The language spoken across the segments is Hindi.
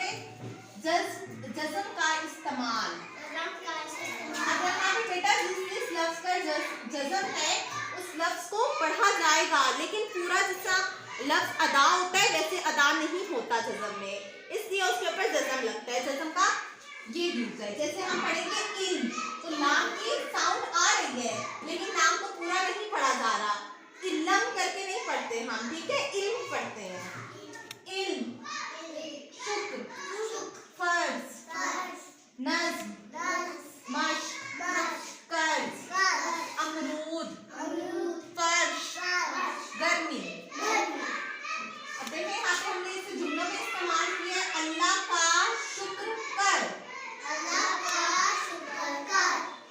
पे जज्म का इस्तेमाल। अगर यहाँ पे बेटा जिस लफ्ज का जज्म है उस लफ्ज को पढ़ा जाएगा, लेकिन पूरा जैसा लफ्ज अदा होता है वैसे अदा नहीं होता जज्म में, इसलिए उसके ऊपर जज्म लगता है। जज्म का ये यूज है। जैसे हम पढ़ेंगे इल्म, तो लाम की साउंड आ रही है लेकिन लाम को पूरा नहीं पढ़ा जा रहा, इल्म करके नहीं पढ़ते हम, ठीक है, इल्म पढ़ते हैं। इल्म, शुक्र, फर्ज, नज्म, मश्क, कर्ज, अमरूद, फर्श, गर्मी। अब देखिए यहाँ पे हमने इसे जुमलों में इस्तेमाल किया है। अल्लाह का शुक्र कर,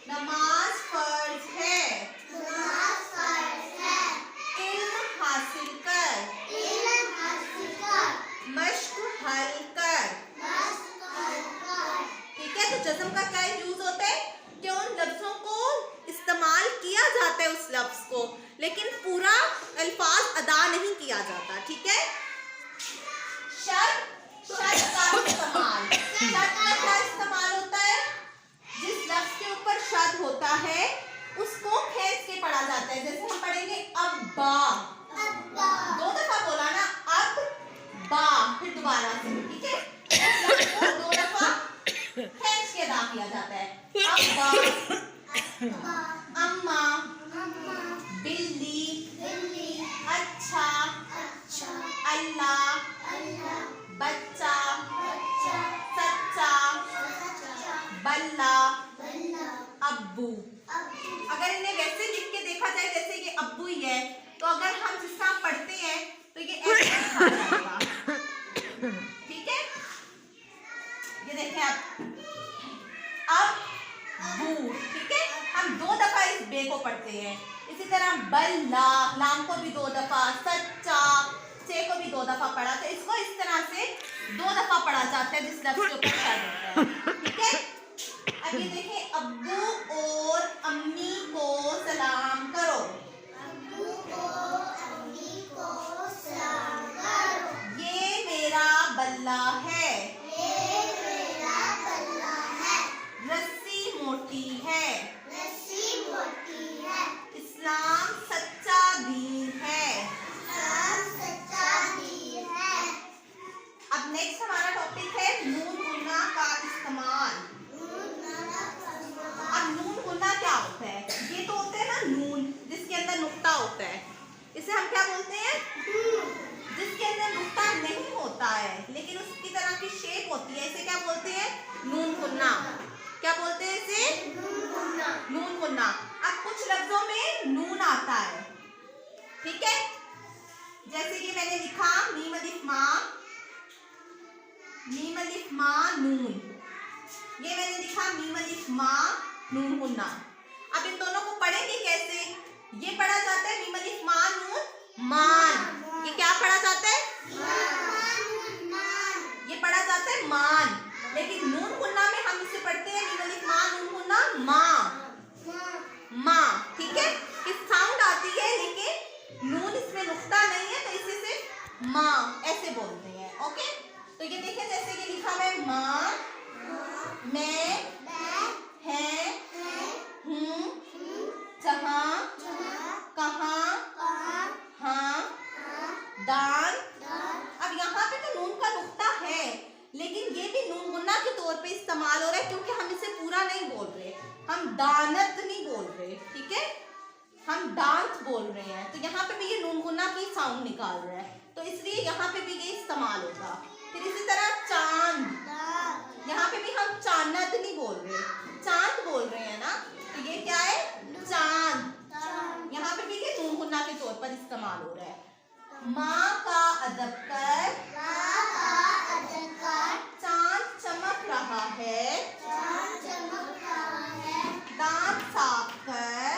नमाज फर्ज है, इल्म हासिल कर, मश्क हल कर। ठीक है, तो जज्म का क्या यूज होता है कि उन लफ्जों को इस्तेमाल किया जाता है उस लफ्ज को, लेकिन पूरा अल्फाज अदा नहीं किया जाता। ठीक है, शर्त का इस्तेमाल, शर्त का क्या इस्तेमाल होता है? जिस लफ्ज के ऊपर शर्त होता है उसको खींच के पढ़ा जाता है। जैसे हम पढ़ेंगे अब्बा, दो दफा बोला ना, अब बा, फिर दोबारा से, ठीक है, तो दो दफा खींच के अदा किया जाता है। अब्बा, अम्मा, बिल्ली, अच्छा, अल्लाह, बच्चा, सच्चा, बल्ला, अब्बू। अगर इन्हें वैसे लिख के देखा जाए जैसे ये अब्बू ही है, तो अगर हम जिस तरह पढ़ते हैं तो ये ऐसे लिखा जाएगा। ठीक है, ये देखें अब बू, ठीक है, हम दो दफा इस बे को पढ़ते हैं। इसी तरह बल्ला, लाम को भी दो दफा, सच्चा, से को भी दो दफा पढ़ा, तो इसको इस तरह से दो दफा पढ़ा जाता है जिस लफ्ज के ऊपर शर्त होता है। ठीक है, अब ये देखें, अब्बू और अम्मी को सलाम करो, ये मेरा बल्ला है, रस्सी मोटी है, इस्लाम सच्चा दीन है। अब नेक्स्ट हमारा टॉपिक है नून गुन्ना का इस्तेमाल। अब नून गुन्ना क्या होता है? ये तो होता है ना नून जिसके अंदर नुक्ता होता है, इसे हम क्या बोलते हैं? जिसके अंदर नुक्ता नहीं होता है लेकिन उसकी तरह की शेप होती है, इसे क्या बोलते हैं? नून गुन्ना। क्या बोलते हैं इसे? नून गुन्ना। अब कुछ लफ्जों में नून आता है, ठीक है, जैसे कि मैंने लिखा मीम अलिफ मा नून, ये मैंने लिखा मीम अलिफ मा नून गुन्ना। अब इन दोनों को पढ़ेंगे कैसे? ये पढ़ा जाता है मीम अलिफ मा नून मान, ये क्या पढ़ा जाता है? ये पढ़ा जाता है मान, लेकिन नून गुन्ना में हम इसे पढ़ते हैं मीम अलिफ मा नून गुन्ना माँ, ठीक है, इस साउंड आती है लेकिन नून इसमें नुक्ता नहीं है, तो इसे सिर्फ माँ ऐसे बोलते हैं। ओके, तो ये देखिए जैसे कि लिखा है माँ, मैं, है, हूँ, जहाँ, कहाँ, हाँ, दान। अब यहाँ पे तो नून का नुक्ता है लेकिन ये भी नून गुन्ना के तौर पे इस्तेमाल हो रहा है क्योंकि हम इसे पूरा नहीं बोल रहे, हम दानत नहीं बोल रहे, ठीक है, हम दांत बोल रहे हैं, तो यहाँ पे भी ये नून गुन्ना की साउंड निकाल रहा है, तो इसलिए यहाँ पे भी ये इस्तेमाल होगा। फिर इसी तरह चांद, यहाँ पे भी हम चांद नहीं बोल रहे, चांद बोल रहे हैं ना, तो ये क्या है? चांद। यहाँ पे भी ये नून गुन्ना के तौर पर इस्तेमाल हो रहा है। माँ का अदब कर, चांद चमक रहा है, दांत साफ कर,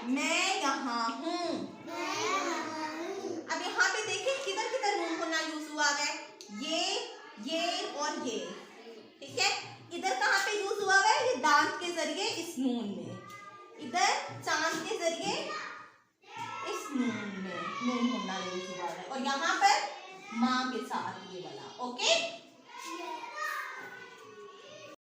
मैं यहाँ हूँ। अब यहाँ पे देखें किधर किधर नून गुन्ना यूज हुआ है, ये और ये, ठीक है, इधर कहाँ पे यूज हुआ है? ये दांत के जरिए इस नून में, इधर चांद के जरिए इस नून में नून गुन्ना यूज हुआ है, और यहाँ पर माँ के साथ ये वाला। ओके